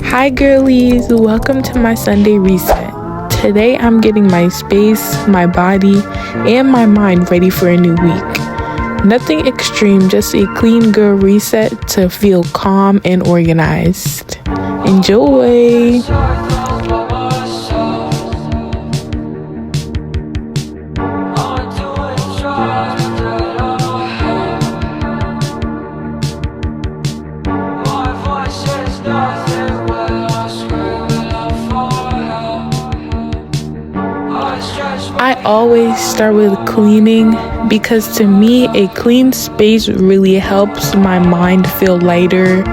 Hi girlies, welcome to my Sunday reset. Today I'm getting my space, my body, and my mind ready for a new week. Nothing extreme, just a clean girl reset to feel calm and organized. Enjoy! I always start with cleaning because to me, a clean space really helps my mind feel lighter.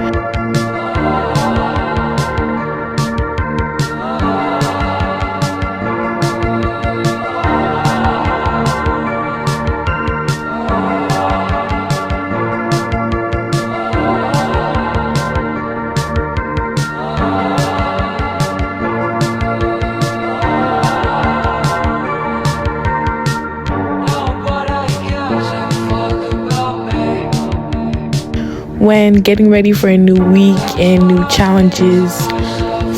When getting ready for a new week and new challenges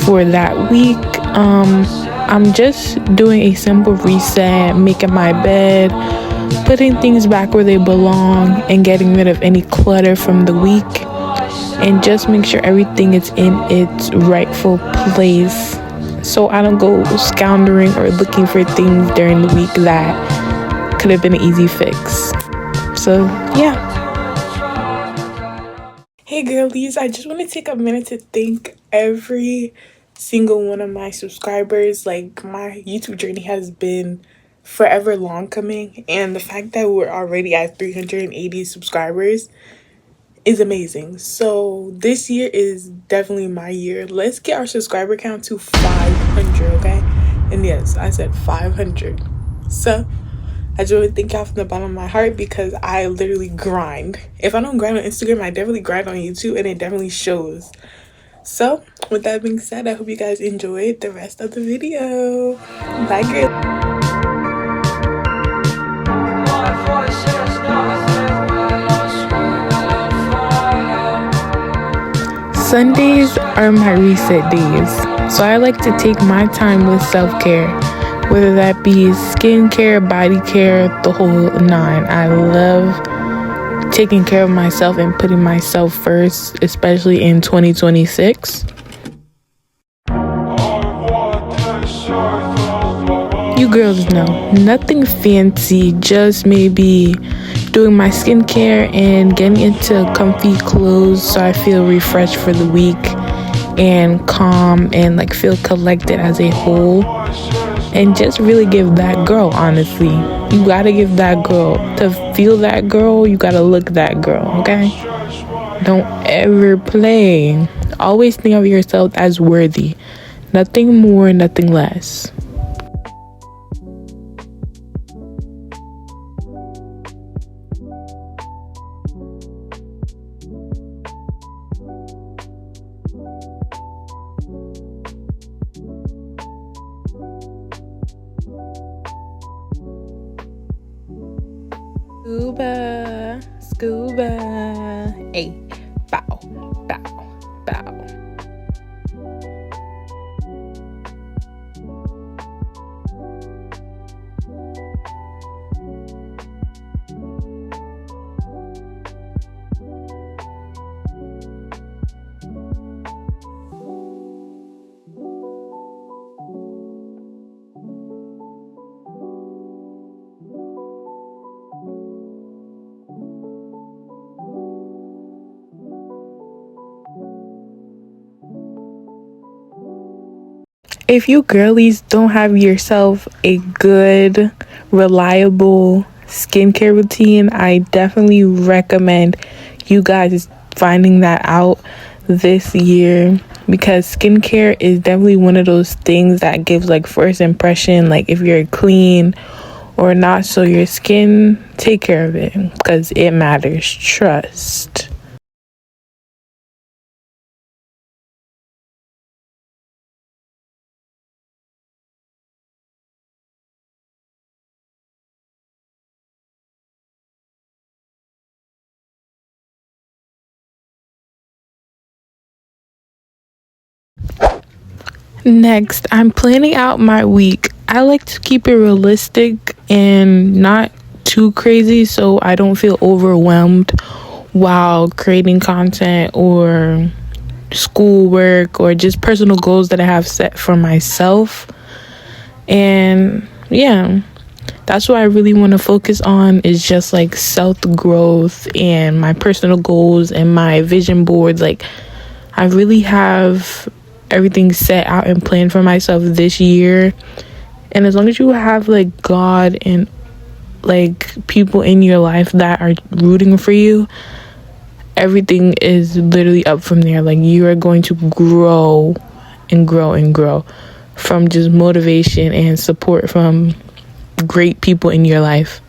for that week, I'm just doing a simple reset, making my bed, putting things back where they belong, and getting rid of any clutter from the week, and just make sure everything is in its rightful place so I don't go scoundering or looking for things during the week that could have been an easy fix. So, yeah. Hey girlies, I just want to take a minute to thank every single one of my subscribers. Like, my YouTube journey has been forever long coming, and the fact that we're already at 380 subscribers is amazing. So this year is definitely my year. Let's get our subscriber count to 500, okay? And yes, I said 500. So I just want to thank y'all from the bottom of my heart because I literally grind. If I don't grind on Instagram, I definitely grind on YouTube, and it definitely shows. So with that being said, I hope you guys enjoyed the rest of the video. Bye girl. Sundays are my reset days, so I like to take my time with self-care, whether that be skincare, body care, the whole nine. I love taking care of myself and putting myself first, especially in 2026. You girls know, nothing fancy, just maybe doing my skincare and getting into comfy clothes so I feel refreshed for the week and calm and like feel collected as a whole, and just really give that girl. Honestly, you gotta give that girl. To feel that girl, you gotta look that girl, okay? Don't ever play. Always think of yourself as worthy, nothing more, nothing less. Scuba, scuba, hey, bow, bow, bow. If you girlies don't have yourself a good, reliable skincare routine, I definitely recommend you guys finding that out this year, because skincare is definitely one of those things that gives like first impression, like if you're clean or not. So your skin, take care of it because it matters. Trust. Next, I'm planning out my week. I like to keep it realistic and not too crazy so I don't feel overwhelmed while creating content or schoolwork or just personal goals that I have set for myself. And yeah, that's what I really want to focus on, is just like self growth and my personal goals and my vision boards. Like, I really have everything set out and planned for myself this year. And as long as you have like God and like people in your life that are rooting for you, everything is literally up from there. Like, you are going to grow and grow and grow from just motivation and support from great people in your life.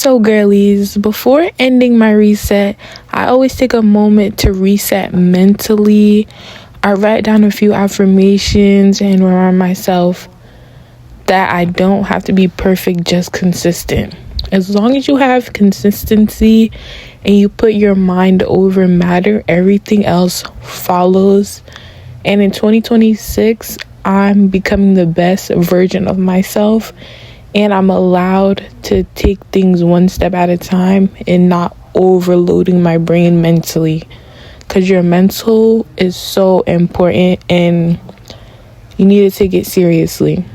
So girlies, before ending my reset, I always take a moment to reset mentally. I write down a few affirmations and remind myself that I don't have to be perfect, just consistent. As long as you have consistency and you put your mind over matter, everything else follows. And in 2026, I'm becoming the best version of myself, and I'm allowed to take things one step at a time and not overloading my brain mentally, because your mental is so important and you need to take it seriously.